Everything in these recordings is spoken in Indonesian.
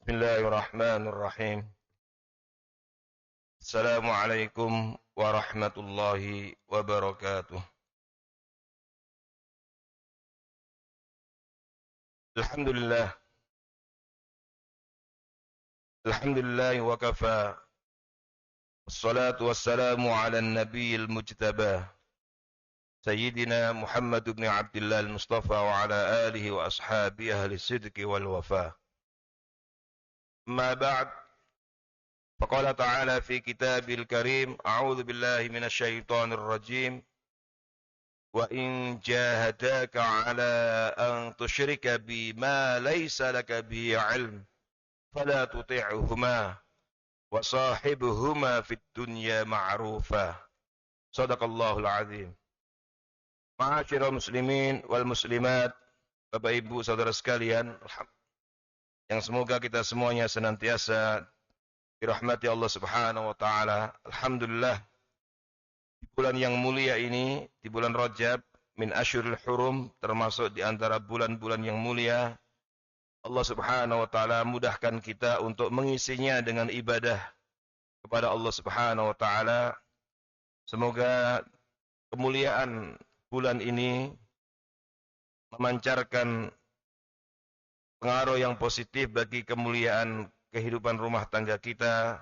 Bismillahirrahmanirrahim. Assalamualaikum warahmatullahi wabarakatuh. Alhamdulillah. Alhamdulillah wa kafa. Wassalatu wassalamu ala nabiyil mujtaba. Sayyidina Muhammad ibn Abdullah al-Mustafa wa ala alihi wa ashabihi ahli sidqi wal wafa. Ma ba'd. Faqala ta'ala fi kitabil karim. A'udhu billahi minasyaitonir rajim. وَإِنْ جَاهَدَاكَ عَلَىٰ أَنْ تُشْرِكَ بِي مَا لَيْسَ لَكَ بِهِ عِلْمٌ فَلَا تُطِعْهُمَا وَصَاحِبْهُمَا فِي الدُّنْيَا مَعْرُوفًا. Shadaqallahul azim. Ma'asyiral muslimin wal muslimat, Bapak Ibu saudara sekalian, yang semoga kita semuanya senantiasa dirahmati Allah Subhanahu wa taala. Alhamdulillah, di bulan yang mulia ini, di bulan Rajab min asyuril hurum, termasuk di antara bulan-bulan yang mulia, Allah Subhanahu wa taala mudahkan kita untuk mengisinya dengan ibadah kepada Allah Subhanahu wa taala. Semoga kemuliaan bulan ini memancarkan pengaruh yang positif bagi kemuliaan kehidupan rumah tangga kita,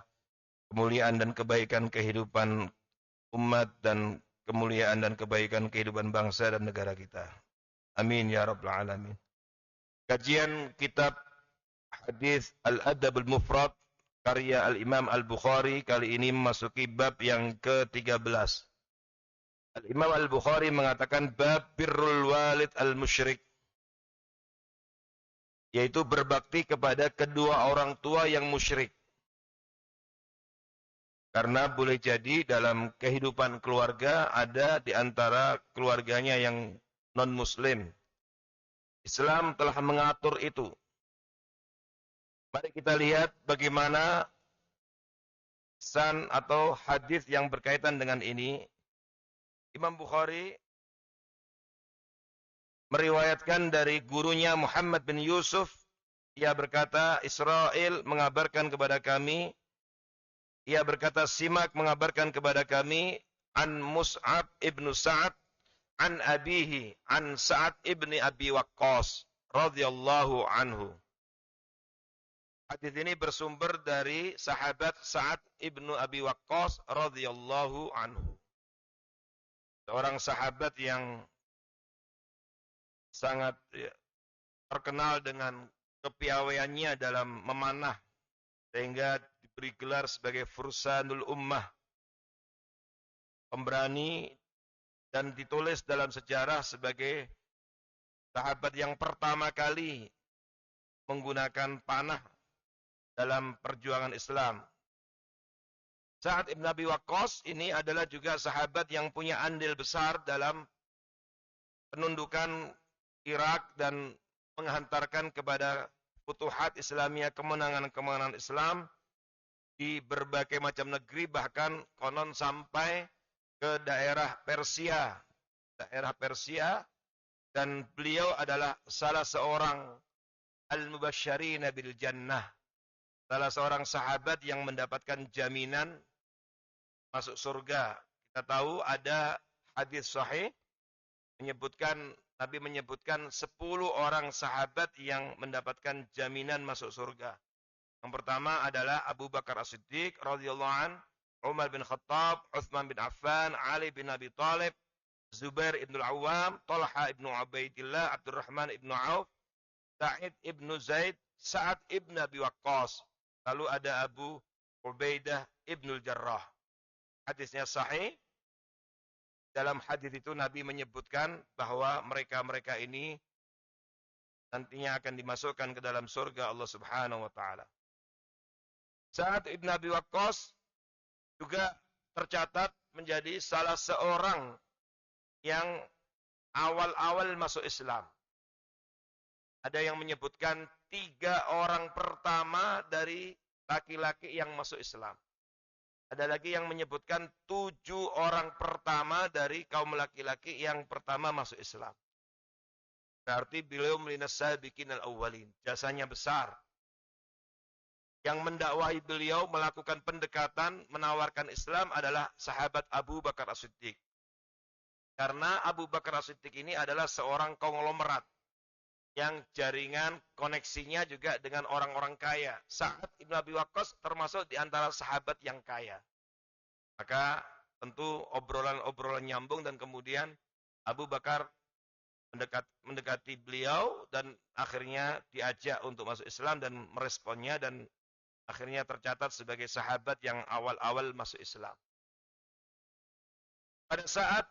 kemuliaan dan kebaikan kehidupan umat, dan kemuliaan dan kebaikan kehidupan bangsa dan negara kita. Amin ya rabbal alamin. Kajian kitab hadis Al-Adab Al-Mufrad karya Al-Imam Al-Bukhari kali ini memasuki bab yang ke-13. Al-Imam Al-Bukhari mengatakan bab birrul walid al-musyrik, yaitu berbakti kepada kedua orang tua yang musyrik. Karena boleh jadi dalam kehidupan keluarga ada di antara keluarganya yang non-muslim. Islam telah mengatur itu. Mari kita lihat bagaimana san atau hadis yang berkaitan dengan ini. Imam Bukhari meriwayatkan dari gurunya Muhammad bin Yusuf. Ia berkata, Israel mengabarkan kepada kami. Ia berkata, Simak mengabarkan kepada kami, an Mus'ab ibnu Sa'ad, an abihi, an Sa'ad ibni Abi Waqqas, radhiyallahu anhu. Hadis ini bersumber dari sahabat Sa'ad ibnu Abi Waqqas, radhiyallahu anhu. Seorang sahabat yang sangat terkenal dengan kepiawaiannya dalam memanah, sehingga diberi gelar sebagai Fursanul Ummah, pemberani, dan ditulis dalam sejarah sebagai sahabat yang pertama kali menggunakan panah dalam perjuangan Islam. Sa'ad ibn Abi Waqqas ini adalah juga sahabat yang punya andil besar dalam penundukan Irak dan menghantarkan kepada futuhat Islamiyah, kemenangan-kemenangan Islam di berbagai macam negeri, bahkan konon sampai ke daerah Persia. Dan beliau adalah salah seorang al-mubasysyirin bil jannah. Salah seorang sahabat yang mendapatkan jaminan masuk surga. Kita tahu ada hadis sahih menyebutkan, Nabi menyebutkan 10 orang sahabat yang mendapatkan jaminan masuk surga. Yang pertama adalah Abu Bakar As-Siddiq radhiyallahu an, Umar bin Khattab, Utsman bin Affan, Ali bin Abi Thalib, Zubair ibn al-Awwam, Talha ibn Ubaidillah, Abdurrahman ibn Auf, Sa'id ibn Zaid, Sa'ad ibn Abi Waqqas. Lalu ada Abu Ubaidah ibn al-Jarrah. Hadisnya sahih. Dalam hadis itu Nabi menyebutkan bahwa mereka-mereka ini nantinya akan dimasukkan ke dalam surga Allah Subhanahu wa taala. Sa'ad ibn Abi Waqqas juga tercatat menjadi salah seorang yang awal-awal masuk Islam. Ada yang menyebutkan 3 orang pertama dari laki-laki yang masuk Islam. Ada lagi yang menyebutkan 7 orang pertama dari kaum laki-laki yang pertama masuk Islam. Berarti beliau minas sabiqin al-awwalin. Jasanya besar. yang mendakwahi beliau melakukan pendekatan, menawarkan Islam adalah sahabat Abu Bakar As-Siddiq. Karena Abu Bakar As-Siddiq ini adalah seorang konglomerat yang jaringan koneksinya juga dengan orang-orang kaya. Sa'ad ibn Abi Waqqas termasuk di antara sahabat yang kaya. Maka tentu obrolan-obrolan nyambung dan kemudian Abu Bakar mendekati beliau dan akhirnya diajak untuk masuk Islam dan meresponnya dan akhirnya tercatat sebagai sahabat yang awal-awal masuk Islam. Pada saat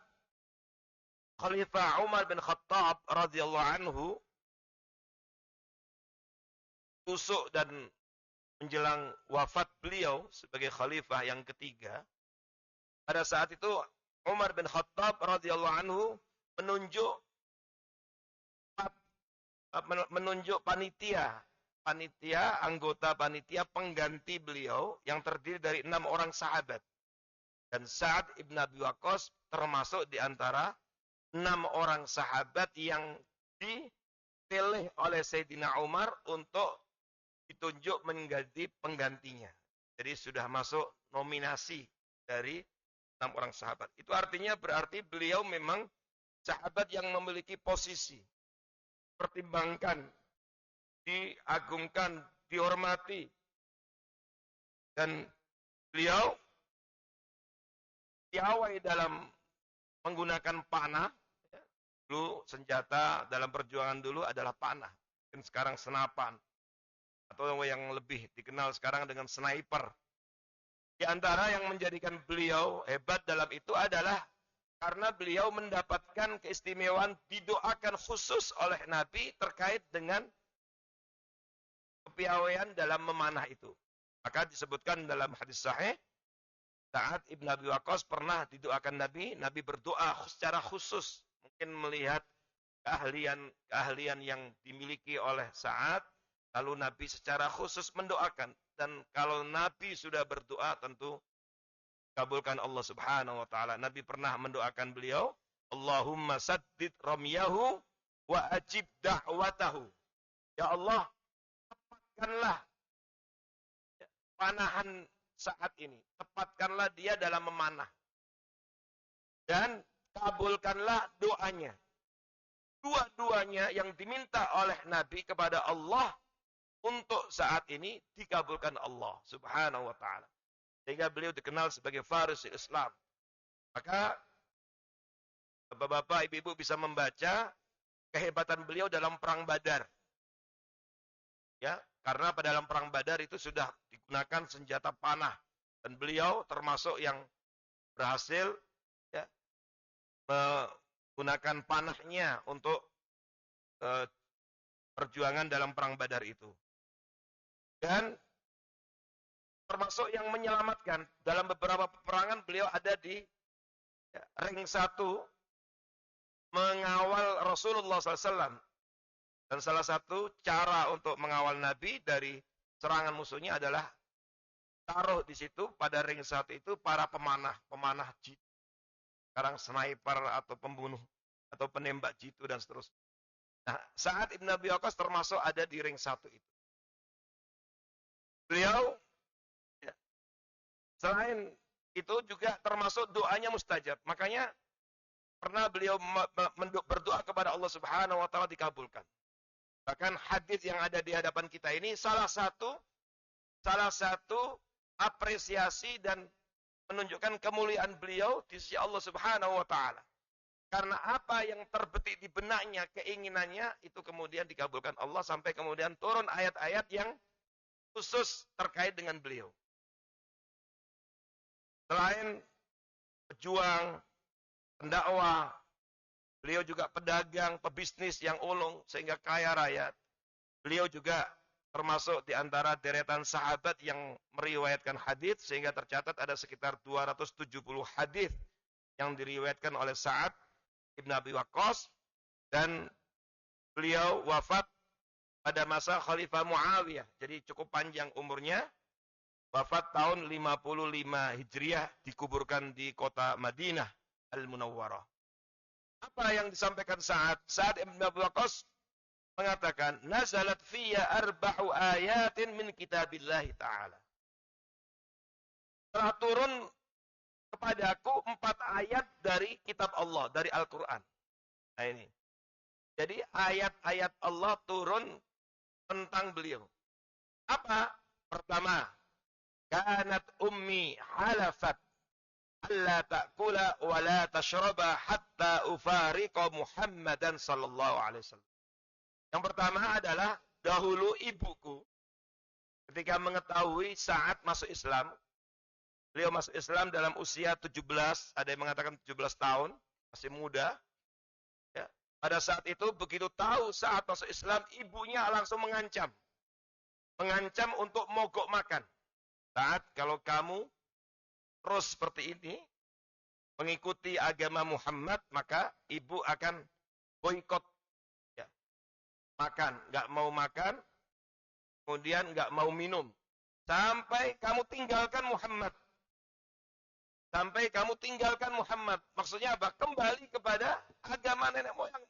Khalifah Umar bin Khattab radhiyallahu anhu tusuk dan menjelang wafat beliau sebagai khalifah yang ketiga, pada saat itu Umar bin Khattab radhiyallahu anhu menunjuk anggota panitia pengganti beliau yang terdiri dari 6 orang sahabat. Dan Sa'ad ibn Abi Waqqas termasuk di antara 6 orang sahabat yang dipilih oleh Sayyidina Umar untuk ditunjuk menjadi penggantinya. Jadi sudah masuk nominasi dari 6 orang sahabat. Itu artinya berarti beliau memang sahabat yang memiliki posisi, pertimbangkan, diagungkan, dihormati. Dan beliau piawai dalam menggunakan panah. Dulu senjata dalam perjuangan dulu adalah panah. Dan sekarang senapan. Atau yang lebih dikenal sekarang dengan sniper. Di antara yang menjadikan beliau hebat dalam itu adalah karena beliau mendapatkan keistimewaan didoakan khusus oleh Nabi terkait dengan kepiawaian dalam memanah itu. Maka disebutkan dalam hadis sahih, Sa'ad ibn Abi Waqqas pernah didoakan Nabi, Nabi berdoa secara khusus, mungkin melihat keahlian yang dimiliki oleh Sa'ad, lalu Nabi secara khusus mendoakan. Dan kalau Nabi sudah berdoa tentu kabulkan Allah Subhanahu wa taala. Nabi pernah mendoakan beliau, Allahumma saddid ramyahu wa ajib da'watahu. Ya Allah, tepatkanlah panahan saat ini. Tepatkanlah dia dalam memanah. Dan kabulkanlah doanya. Dua-duanya yang diminta oleh Nabi kepada Allah untuk saat ini dikabulkan Allah Subhanahu wa taala. Sehingga beliau dikenal sebagai Farisul Islam. Maka Bapak-bapak, Ibu-ibu bisa membaca kehebatan beliau dalam perang Badar. Ya, karena pada dalam perang Badar itu sudah digunakan senjata panah dan beliau termasuk yang berhasil ya, menggunakan panahnya untuk perjuangan dalam perang Badar itu. Dan termasuk yang menyelamatkan dalam beberapa peperangan beliau ada di ring 1 mengawal Rasulullah SAW. Dan salah satu cara untuk mengawal Nabi dari serangan musuhnya adalah taruh di situ pada ring 1 itu para pemanah jitu. Sekarang sniper atau pembunuh atau penembak jitu dan seterusnya. Nah, Sa'ad ibn Abi Waqqas termasuk ada di ring 1 itu. Beliau ya, selain itu juga termasuk doanya mustajab. Makanya pernah beliau berdoa kepada Allah Subhanahu wa taala dikabulkan. Bahkan hadis yang ada di hadapan kita ini salah satu apresiasi dan menunjukkan kemuliaan beliau di sisi Allah Subhanahu wa taala. Karena apa yang terbetik di benaknya, keinginannya itu kemudian dikabulkan Allah sampai kemudian turun ayat-ayat yang khusus terkait dengan beliau. Selain pejuang, pendakwah, beliau juga pedagang, pebisnis yang ulung sehingga kaya raya. Beliau juga termasuk di antara deretan sahabat yang meriwayatkan hadis sehingga tercatat ada sekitar 270 hadis yang diriwayatkan oleh Sa'ad ibn Abi Waqqas dan beliau wafat pada masa Khalifah Muawiyah. Jadi cukup panjang umurnya. Wafat tahun 55 Hijriah, dikuburkan di kota Madinah Al-Munawwarah. Apa yang disampaikan Sa'ad ibn Abi Waqqas mengatakan, nazalat fiyya arba'u ayatin min kitabillahi ta'ala. Telah turun kepadaku 4 ayat dari kitab Allah, dari Al-Quran. Nah ini. Jadi ayat-ayat Allah turun tentang beliau. Apa? Pertama, kanat ummi halafat alla ta'kula wa la tashraba hatta ufariqa Muhammadan sallallahu alaihi wasallam. Yang pertama adalah dahulu ibuku ketika mengetahui saat masuk Islam, beliau masuk Islam dalam usia 17, ada yang mengatakan 17 tahun, masih muda. Ya. Pada saat itu begitu tahu saat masuk Islam, ibunya langsung mengancam. Mengancam untuk mogok makan. Saat kalau kamu terus seperti ini, mengikuti agama Muhammad, maka ibu akan boikot. Ya. Makan, nggak mau makan, kemudian nggak mau minum. Sampai kamu tinggalkan Muhammad. Sampai kamu tinggalkan Muhammad. Maksudnya apa? Kembali kepada agama nenek moyang.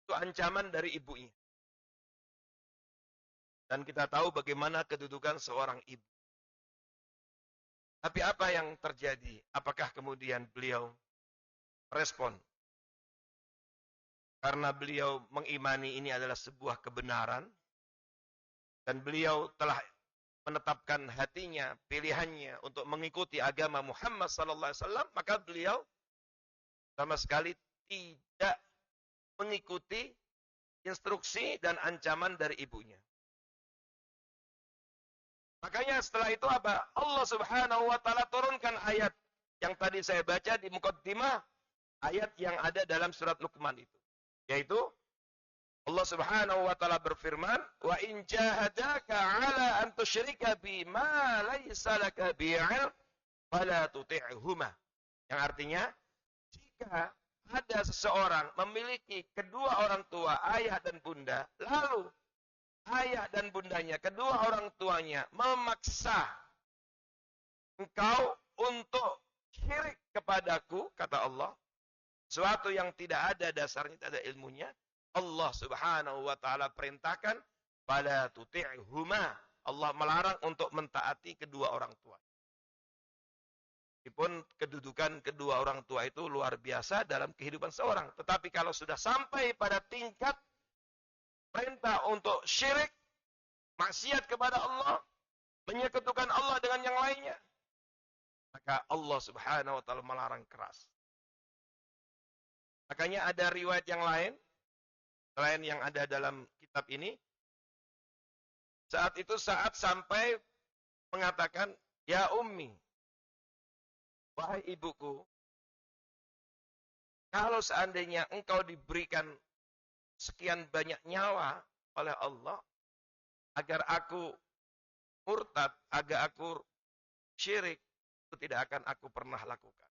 Itu ancaman dari ibunya. Dan kita tahu bagaimana kedudukan seorang ibu. Tapi apa yang terjadi? Apakah kemudian beliau respon? Karena beliau mengimani ini adalah sebuah kebenaran. Dan beliau telah menetapkan hatinya, pilihannya untuk mengikuti agama Muhammad SAW, maka beliau sama sekali tidak mengikuti instruksi dan ancaman dari ibunya. Makanya setelah itu apa? Allah Subhanahu wa taala turunkan ayat yang tadi saya baca di muqaddimah, ayat yang ada dalam surat Luqman itu. Yaitu Allah Subhanahu wa taala berfirman, "Wa in jahadaka 'ala an tusyrika bi ma laysa laka bihi 'ilm, fala tuti'huma." Yang artinya, jika ada seseorang memiliki kedua orang tua, ayah dan bunda, lalu ayah dan bundanya, kedua orang tuanya memaksa engkau untuk syirik kepadaku, kata Allah, sesuatu yang tidak ada dasarnya, tidak ada ilmunya, Allah Subhanahu wa taala perintahkan pada tuti'huma. Allah melarang untuk mentaati kedua orang tua. Meskipun kedudukan kedua orang tua itu luar biasa dalam kehidupan seorang, tetapi kalau sudah sampai pada tingkat perintah untuk syirik, maksiat kepada Allah, menyekutukan Allah dengan yang lainnya, maka Allah Subhanahu wa taala melarang keras. Makanya ada riwayat yang lain selain yang ada dalam kitab ini. Saat itu saat sampai mengatakan, "Ya ummi, wahai ibuku, kalau seandainya engkau diberikan sekian banyak nyawa oleh Allah, agar aku murtad, agar aku syirik, itu tidak akan aku pernah lakukan.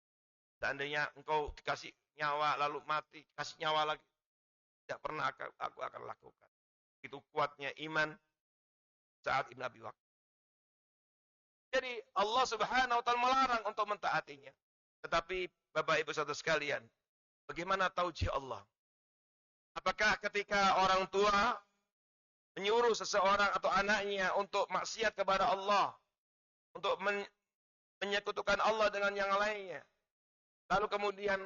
Seandainya engkau dikasih nyawa lalu mati, kasih nyawa lagi, tidak pernah aku akan lakukan." Itu kuatnya iman Sa'ad ibn Abi Waqqas. Jadi Allah Subhanahu wa taala melarang untuk mentaatinya. Tetapi Bapak Ibu saudara sekalian, bagaimana tauhid Allah? Apakah ketika orang tua menyuruh seseorang atau anaknya untuk maksiat kepada Allah, untuk menyekutukan Allah dengan yang lainnya, lalu kemudian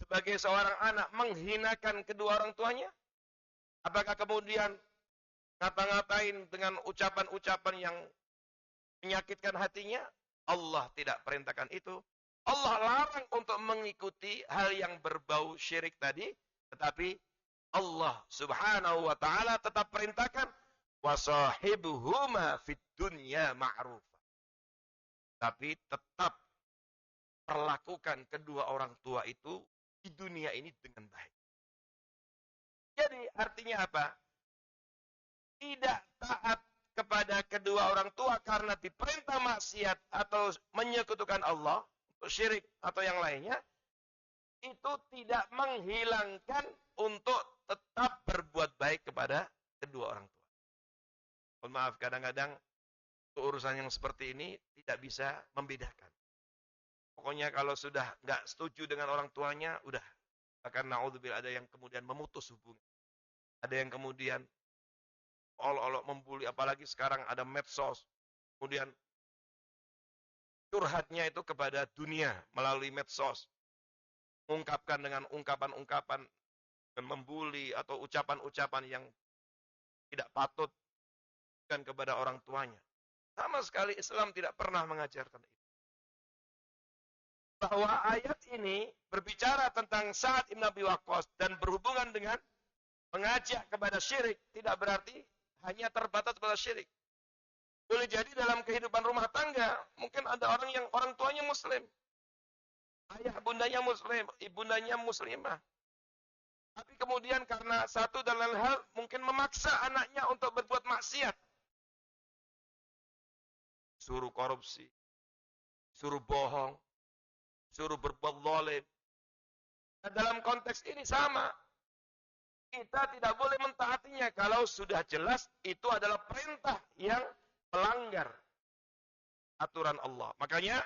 sebagai seorang anak menghinakan kedua orang tuanya? Apakah kemudian ngata-ngatain dengan ucapan-ucapan yang menyakitkan hatinya? Allah tidak perintahkan itu. Allah larang untuk mengikuti hal yang berbau syirik tadi, tetapi Allah Subhanahu wa taala tetap perintahkan wasahibuhuma fid dunya ma'rufa. Tapi tetap perlakukan kedua orang tua itu di dunia ini dengan baik. Jadi artinya apa? Tidak taat kepada kedua orang tua karena diperintah maksiat atau menyekutukan Allah, syirik atau yang lainnya, itu tidak menghilangkan untuk tetap berbuat baik kepada kedua orang tua. Mohon maaf, kadang-kadang urusan yang seperti ini tidak bisa membedakan. Pokoknya kalau sudah nggak setuju dengan orang tuanya, udah. Karena naudzubillah ada yang kemudian memutus hubungan. Ada yang kemudian olok-olok membuli, apalagi sekarang ada medsos. Kemudian curhatnya itu kepada dunia melalui medsos. Mengungkapkan dengan ungkapan-ungkapan dan membuli atau ucapan-ucapan yang tidak patut dan kepada orang tuanya. Sama sekali Islam tidak pernah mengajarkan itu. Bahwa ayat ini berbicara tentang Sa'ad bin Abi Waqqas dan berhubungan dengan mengajak kepada syirik, tidak berarti hanya terbatas pada syirik. Boleh jadi dalam kehidupan rumah tangga, mungkin ada orang yang orang tuanya muslim. Ayah bundanya muslim, ibundanya muslimah. Tapi kemudian karena satu dan lain hal, mungkin memaksa anaknya untuk berbuat maksiat. Suruh korupsi, suruh bohong, suruh berbuat zalim. Nah, dalam konteks ini sama. Kita tidak boleh mentaatinya kalau sudah jelas itu adalah perintah yang melanggar aturan Allah. Makanya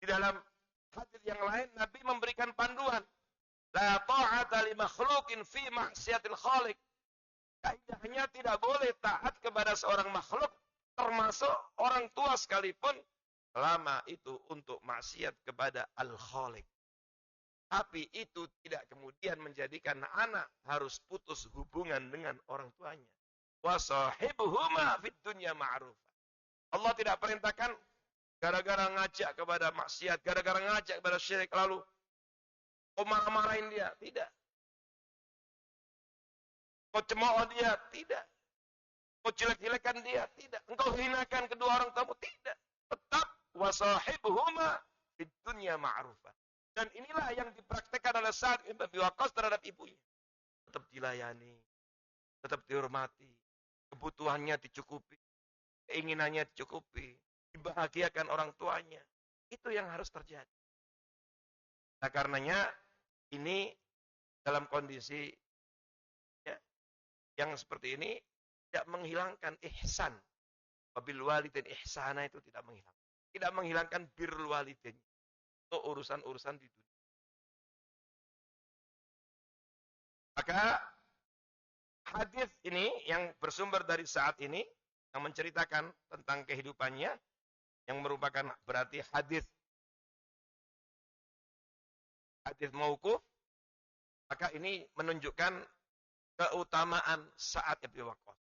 di dalam hadis yang lain Nabi memberikan panduan, la ta'ata li makhluqin fi ma'siyatil khaliq. Kaidahnya tidak boleh taat kepada seorang makhluk, termasuk orang tua sekalipun, selama itu untuk maksiat kepada al-khaliq. Tapi itu tidak kemudian menjadikan anak harus putus hubungan dengan orang tuanya. Wa sahibuhuma fid dunya ma'rufah. Allah tidak perintahkan gara-gara ngajak kepada maksiat, gara-gara ngajak kepada syirik lalu kau marah-marahin dia, tidak. Kau cemooh dia, tidak. Kau jelek-jelekan dia, tidak. Engkau hinakan kedua orang tuamu, tidak. Tetap wa sahibuhuma fid dunya ma'rufah. Dan inilah yang dipraktekkan oleh Sa'ad bin Abi Waqqas terhadap ibunya. Tetap dilayani, tetap dihormati, kebutuhannya dicukupi, keinginannya dicukupi, dibahagiakan orang tuanya. Itu yang harus terjadi. Nah karenanya ini dalam kondisi ya, yang seperti ini tidak menghilangkan ihsan. Wabil walidin ihsana itu tidak menghilangkan. Tidak menghilangkan birrul walidin. Untuk urusan-urusan di dunia. Maka hadis ini yang bersumber dari Sa'ad ini yang menceritakan tentang kehidupannya yang merupakan berarti hadis mauquf, maka ini menunjukkan keutamaan Sa'ad bin Waqqas.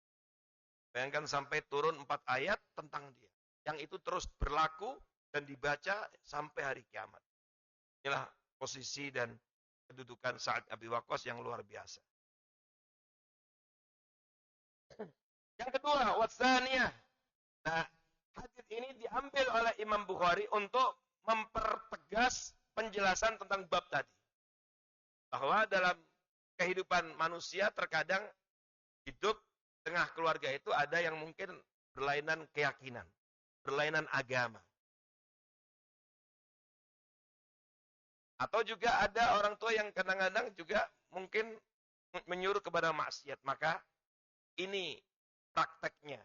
Bayangkan sampai turun 4 ayat tentang dia. Yang itu terus berlaku dan dibaca sampai hari kiamat. Inilah posisi dan kedudukan Sa'ad bin Abi Waqqas yang luar biasa. Yang kedua, watsaniyah. Nah, hadis ini diambil oleh Imam Bukhari untuk mempertegas penjelasan tentang bab tadi. Bahwa dalam kehidupan manusia terkadang hidup tengah keluarga itu ada yang mungkin berlainan keyakinan, berlainan agama. Atau juga ada orang tua yang kadang-kadang juga mungkin menyuruh kepada maksiat. Maka ini prakteknya.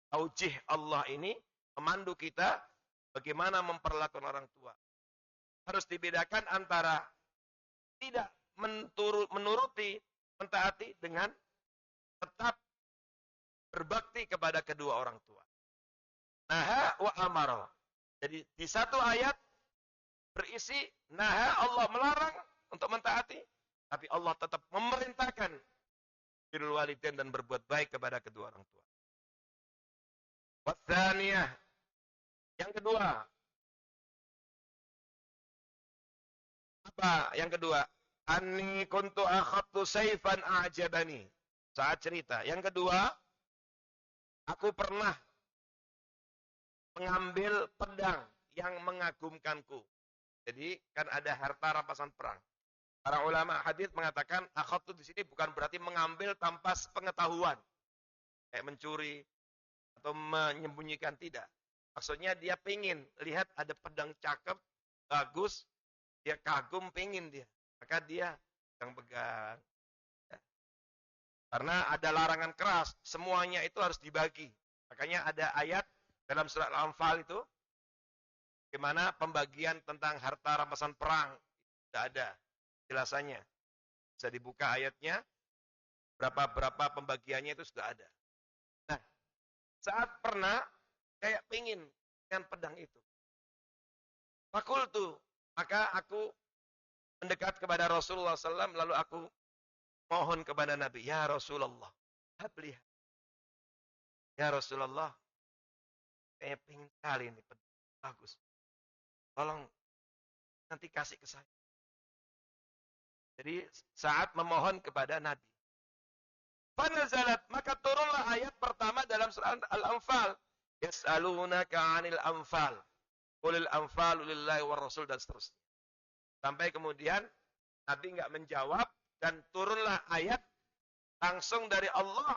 Taujih Allah ini memandu kita bagaimana memperlakukan orang tua. Harus dibedakan antara tidak menuruti, mentaati dengan tetap berbakti kepada kedua orang tua. Naha wa amara. Jadi di satu ayat berisi naha, Allah melarang untuk mentaati, tapi Allah tetap memerintahkan birrul walidain dan berbuat baik kepada kedua orang tua. Watsaniyah. Yang kedua. Apa yang kedua? Anni kuntu akhadtu sayfan a'jabani. Saat cerita. Yang kedua, aku pernah mengambil pedang yang mengagumkanku. Jadi kan ada harta rampasan perang. Para ulama hadis mengatakan akhadtu di sini bukan berarti mengambil tanpa pengetahuan. Kayak mencuri atau menyembunyikan, tidak. Maksudnya dia pingin lihat ada pedang cakep, bagus, dia kagum, pingin dia. Maka dia pegang. Ya. Karena ada larangan keras, semuanya itu harus dibagi. Makanya ada ayat dalam surat Al-Anfal itu bagaimana pembagian tentang harta rampasan perang. Tidak ada jelasannya. Bisa dibuka ayatnya. Berapa pembagiannya itu sudah ada. Nah, saat pernah kayak pingin dengan pedang itu. Fakultu, maka aku mendekat kepada Rasulullah SAW, lalu aku mohon kepada Nabi, ya Rasulullah, habli, ya Rasulullah, kayaknya pingin sekali ini pedang, bagus. Tolong nanti kasih ke saya. Jadi saat memohon kepada Nabi. Fanazalat, maka turunlah ayat pertama dalam surah Al-Anfal. Yas'alunaka 'anil anfal. Qulil anfalu lillahi war rasul dan seterusnya. Sampai kemudian Nabi enggak menjawab dan turunlah ayat langsung dari Allah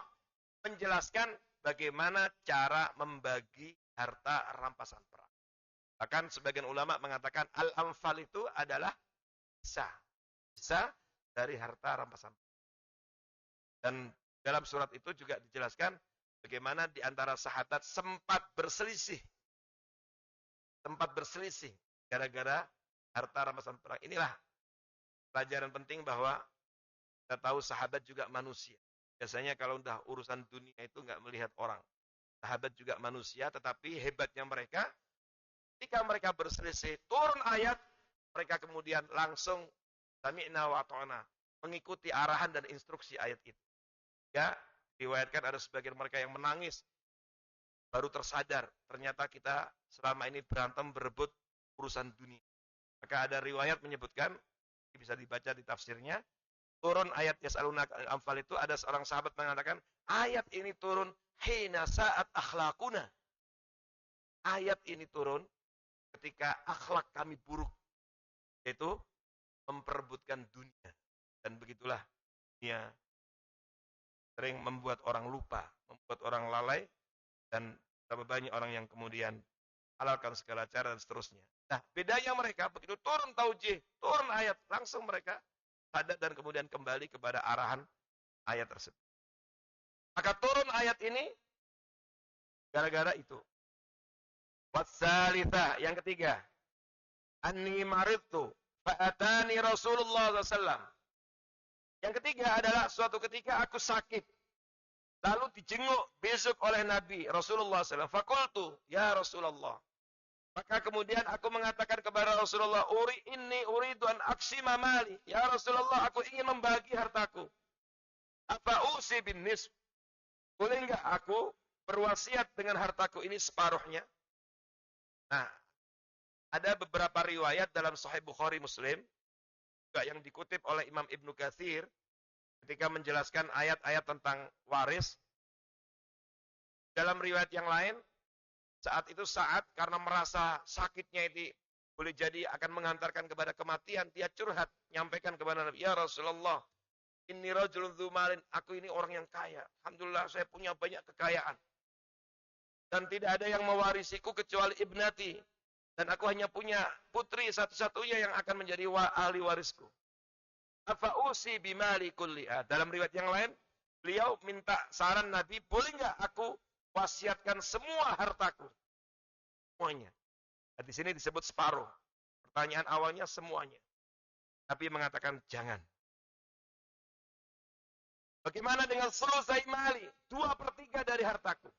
menjelaskan bagaimana cara membagi harta rampasan perang. Bahkan sebagian ulama mengatakan Al-Anfal itu adalah sisa dari harta rampasan perang. Dan dalam surat itu juga dijelaskan bagaimana di antara sahabat sempat berselisih gara-gara harta rampasan perang. Inilah pelajaran penting bahwa kita tahu sahabat juga manusia. Biasanya kalau udah urusan dunia itu nggak melihat orang. Sahabat juga manusia, tetapi hebatnya mereka, ketika mereka berselisih, turun ayat, mereka kemudian langsung sami'na wa ata'na, mengikuti arahan dan instruksi ayat itu. Ya, riwayatkan ada sebagian mereka yang menangis, baru tersadar, ternyata kita selama ini berantem berebut urusan dunia. Maka ada riwayat menyebutkan, bisa dibaca di tafsirnya, turun ayat Yas'alunaka 'anil anfal itu ada seorang sahabat mengatakan, ayat ini turun hina sa'at akhlaquna. Ayat ini turun ketika akhlak kami buruk, yaitu memperebutkan dunia. Dan begitulah dunia sering membuat orang lupa, membuat orang lalai, dan betapa banyak orang yang kemudian halalkan segala cara dan seterusnya. Nah, bedanya mereka begitu turun taujih, turun ayat, langsung mereka sadar dan kemudian kembali kepada arahan ayat tersebut. Maka turun ayat ini gara-gara itu. Wassalitsah, yang ketiga, anni maridtu fa'atani Rasulullah SAW. Yang ketiga adalah suatu ketika aku sakit, lalu dijenguk besok oleh Nabi Rasulullah SAW. Fakultu, ya Rasulullah. Maka kemudian aku mengatakan kepada Rasulullah, inni uridu an aksima mali. Ya Rasulullah, aku ingin membagi hartaku. Apa usi bin nisf? Boleh enggak aku berwasiat dengan hartaku ini separuhnya? Nah, ada beberapa riwayat dalam Sahih Bukhari Muslim, juga yang dikutip oleh Imam Ibnu Katsir, ketika menjelaskan ayat-ayat tentang waris. Dalam riwayat yang lain, saat karena merasa sakitnya itu boleh jadi akan menghantarkan kepada kematian, dia curhat, nyampaikan kepada Nabi, ya Rasulullah, inni rajulun dzu malin, aku ini orang yang kaya. Alhamdulillah saya punya banyak kekayaan. Dan tidak ada yang mewarisiku kecuali ibnati. Dan aku hanya punya putri satu-satunya yang akan menjadi ahli warisku. Afa usi bimali kulliha. Dalam riwayat yang lain, beliau minta saran Nabi, boleh enggak aku wasiatkan semua hartaku? Semuanya. Nah, di sini disebut separuh. Pertanyaan awalnya semuanya. Nabi mengatakan jangan. Bagaimana dengan sulusai mali? 2/3 dari hartaku.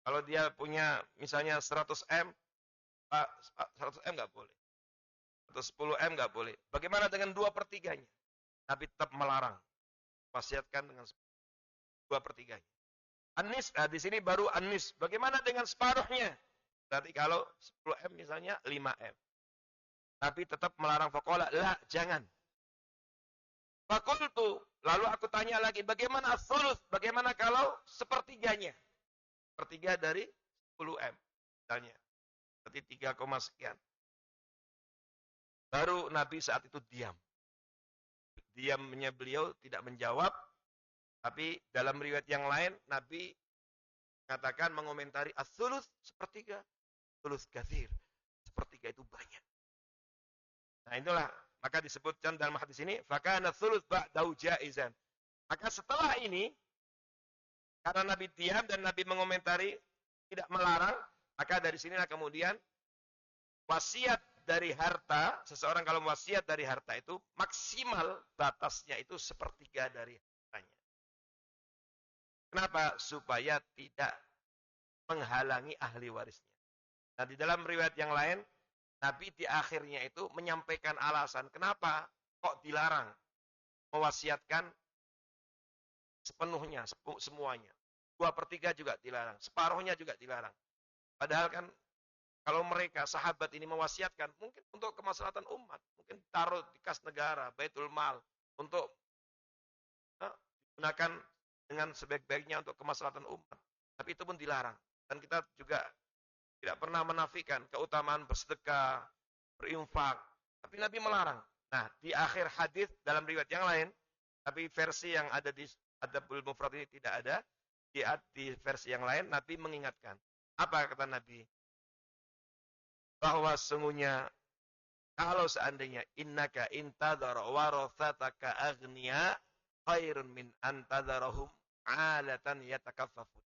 Kalau dia punya misalnya 100 M, 100 M nggak boleh. Atau 10 M nggak boleh. Bagaimana dengan 2/3-nya? Nabi tetap melarang. Wasiatkan dengan 2/3-nya. Anis, di sini baru anis. Bagaimana dengan separuhnya? Berarti kalau 10 M misalnya 5 M. Nabi tetap melarang faqala, la, jangan. Fakultu, lalu aku tanya lagi, bagaimana as-sulus? Bagaimana kalau sepertiganya? Sepertiga dari 10 M. Misalnya. Berarti 3, sekian. Baru Nabi saat itu diam. Diamnya beliau tidak menjawab. Tapi dalam riwayat yang lain, Nabi mengatakan, mengomentari as-sulus, sepertiga. Sulus katsir. Sepertiga itu banyak. Nah itulah, maka disebutkan dalam hadis ini, fakana sulus ba'dau jaizan. Maka setelah ini, karena Nabi diam dan Nabi mengomentari, tidak melarang, maka dari sinilah kemudian wasiat dari harta, seseorang kalau wasiat dari harta itu maksimal batasnya itu sepertiga dari hartanya. Kenapa? Supaya tidak menghalangi ahli warisnya. Nah, di dalam riwayat yang lain, Nabi di akhirnya itu menyampaikan alasan kenapa kok dilarang mewasiatkan sepenuhnya, semuanya. 2/3 juga dilarang, separuhnya juga dilarang. Padahal kan kalau mereka sahabat ini mewasiatkan, mungkin untuk kemaslahatan umat, mungkin taruh di kas negara, Baitul Mal, untuk digunakan dengan sebaik-baiknya untuk kemaslahatan umat. Tapi itu pun dilarang. Dan kita juga tidak pernah menafikan keutamaan bersedekah, berinfak. Tapi Nabi melarang. Nah, di akhir hadis dalam riwayat yang lain, tapi versi yang ada di Adabul Mufrad ini tidak ada, di versi yang lain Nabi mengingatkan. Apa kata Nabi? Bahwa sungguhnya kalau seandainya innaka intadhar warathataka aghniya khairun min antadharahum alatan yatakaffafun.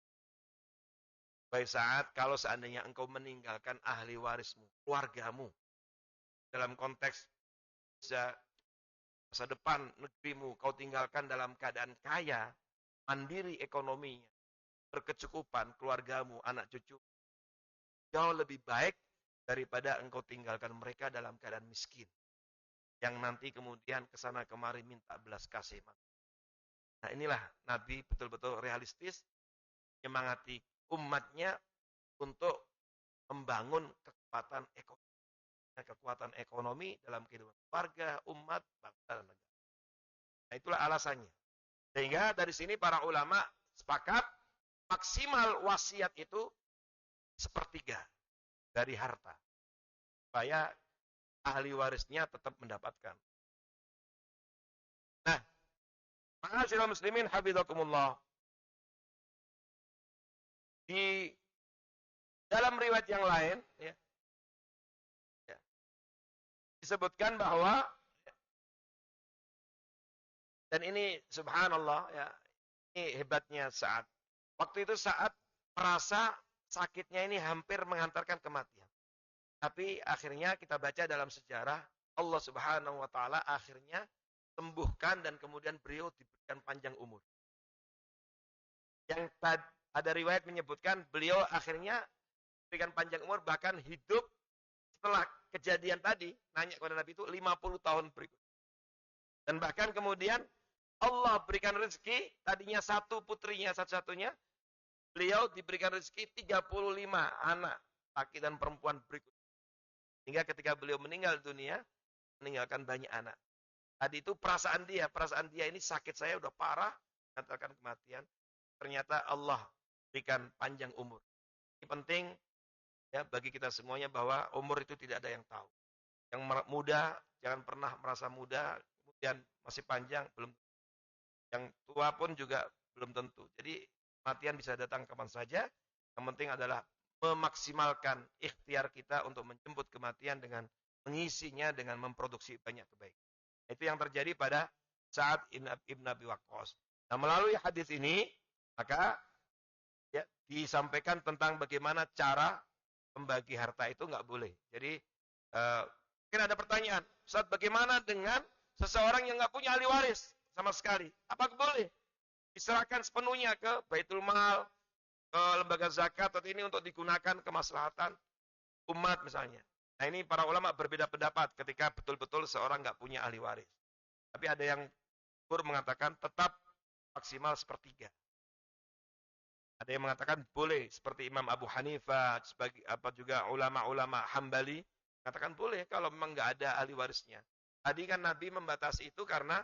Baik saat kalau seandainya engkau meninggalkan ahli warismu, keluargamu, dalam konteks masa depan negerimu, kau tinggalkan dalam keadaan kaya, mandiri ekonominya, berkecukupan keluargamu, anak cucu, jauh lebih baik daripada engkau tinggalkan mereka dalam keadaan miskin, yang nanti kemudian kesana kemari minta belas kasih. Nah, inilah Nabi betul-betul realistis, menyemangati umatnya untuk membangun kekuatan ekonomi dalam kehidupan keluarga, umat, bangsa, dan negara. Nah, itulah alasannya. Sehingga dari sini para ulama sepakat maksimal wasiat itu 1/3 dari harta, supaya ahli warisnya tetap mendapatkan. Nah, ma'asyiral muslimin hafizakumullah. Di dalam riwayat yang lain ya, disebutkan bahwa, dan ini subhanallah ya, ini hebatnya Sa'ad. Waktu itu Sa'ad merasa sakitnya ini hampir mengantarkan kematian. Tapi akhirnya kita baca dalam sejarah, Allah Subhanahu wa taala akhirnya sembuhkan dan kemudian beliau diberikan panjang umur. Yang ada riwayat menyebutkan beliau akhirnya diberikan panjang umur, bahkan hidup setelah kejadian tadi, nanya kepada Nabi itu 50 tahun berikut. Dan bahkan kemudian Allah berikan rezeki, tadinya satu putrinya satu-satunya, beliau diberikan rezeki 35 anak, laki dan perempuan berikut. Hingga ketika beliau meninggal dunia, meninggalkan banyak anak. Tadi itu perasaan dia ini sakit saya udah parah, mengantarkan kematian. Ternyata Allah berikan panjang umur. Ini penting ya bagi kita semuanya bahwa umur itu tidak ada yang tahu. Yang muda jangan pernah merasa muda, kemudian masih panjang belum. Yang tua pun juga belum tentu. Jadi kematian bisa datang kapan saja. Yang penting adalah memaksimalkan ikhtiar kita untuk menjemput kematian dengan mengisinya dengan memproduksi banyak kebaikan. Itu yang terjadi pada Sa'ad ibn Abi Waqqas. Nah, melalui hadis ini maka ya, disampaikan tentang bagaimana cara membagi harta itu nggak boleh. Jadi mungkin ada pertanyaan, Ustaz, bagaimana dengan seseorang yang nggak punya ahli waris sama sekali? Apa boleh diserahkan sepenuhnya ke Baitul Mal, ke lembaga zakat, atau ini untuk digunakan kemaslahatan umat misalnya? Nah, ini para ulama berbeda pendapat ketika betul-betul seorang nggak punya ahli waris. Tapi ada yang mengatakan tetap maksimal 1/3. Ada yang mengatakan boleh, seperti Imam Abu Hanifah, sebagai apa juga ulama-ulama Hambali mengatakan boleh kalau memang nggak ada ahli warisnya. Tadi kan Nabi membatasi itu karena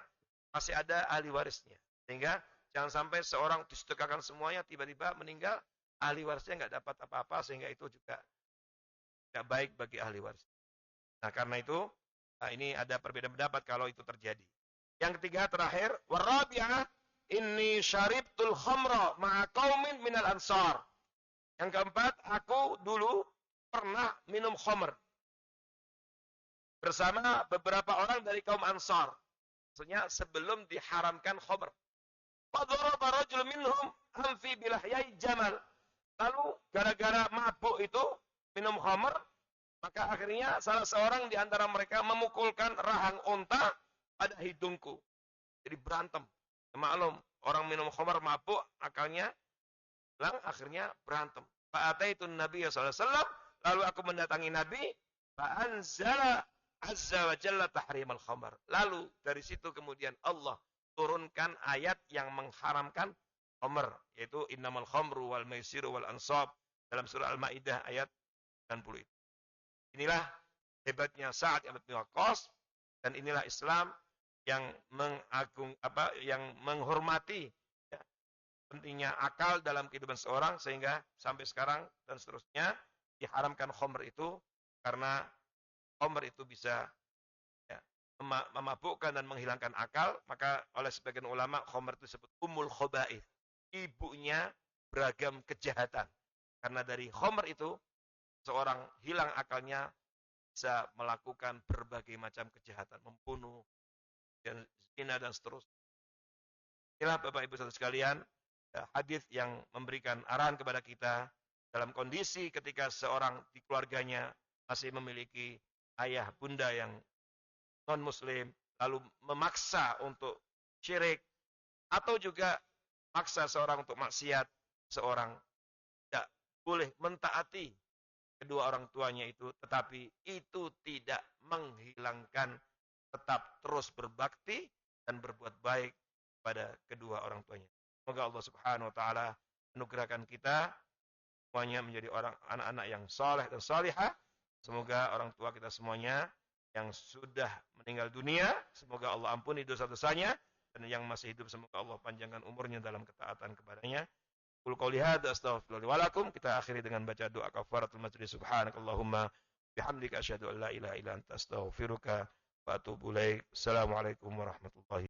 masih ada ahli warisnya, sehingga jangan sampai seorang disedekahkan semuanya tiba-tiba meninggal, ahli warisnya nggak dapat apa-apa, sehingga itu juga tidak baik bagi ahli waris. Nah, karena itu ini ada perbedaan pendapat kalau itu terjadi. Yang ketiga terakhir, warabi'ah inni syaribtul khamra ma'a qaumin minal ansar. Yang keempat, aku dulu pernah minum khamr bersama beberapa orang dari kaum Ansar. Maksudnya sebelum diharamkan khamr. Fadharaba rajul minhum anfi bilahyai jamal. Lalu gara-gara mabuk itu minum khamr, maka akhirnya salah seorang di antara mereka memukulkan rahang unta pada hidungku. Jadi berantem. Maklum, Orang minum khamar mabuk, akalnya hilang, akhirnya berantem. Fa'ataitun Nabi sallallahu alaihi wasallam, lalu aku mendatangi Nabi, fa'anzala azza wa jalla tahrimal khamar. Lalu dari situ kemudian Allah turunkan ayat yang mengharamkan khamar, yaitu innamal khamru wal maisiru wal ansab dalam surah Al-Maidah ayat 90 itu. Inilah hebatnya Sa'ad bin Waqqas, dan inilah Islam yang yang menghormati ya, pentingnya akal dalam kehidupan seorang, sehingga sampai sekarang dan seterusnya diharamkan khamr itu karena khamr itu bisa ya, memabukkan dan menghilangkan akal. Maka oleh sebagian ulama khamr itu disebut ummul khaba'ith, ibunya beragam kejahatan. Karena dari khamr itu seorang hilang akalnya, bisa melakukan berbagai macam kejahatan, membunuh, dan zina dan seterusnya. Inilah Bapak Ibu saudara sekalian, hadis yang memberikan arahan kepada kita dalam kondisi ketika seorang di keluarganya masih memiliki ayah bunda yang non muslim, lalu memaksa untuk syirik, atau juga maksa seorang untuk maksiat, seorang tidak boleh mentaati kedua orang tuanya itu, tetapi itu tidak menghilangkan tetap terus berbakti dan berbuat baik pada kedua orang tuanya. Semoga Allah Subhanahu wa taala anugerahkan kita semuanya menjadi orang anak-anak yang saleh dan salihah. Semoga orang tua kita semuanya yang sudah meninggal dunia, semoga Allah ampuni dosa-dosanya, dan yang masih hidup semoga Allah panjangkan umurnya dalam ketaatan kepadanya. Qul qouli hadza astaghfirullah wa lakum. Kita akhiri dengan baca doa kafaratul majlis. Subhanakallahumma bihamdika asyhadu an la ilaha illa anta astaghfiruka wa atubu ilaik. Assalamualaikum warahmatullahi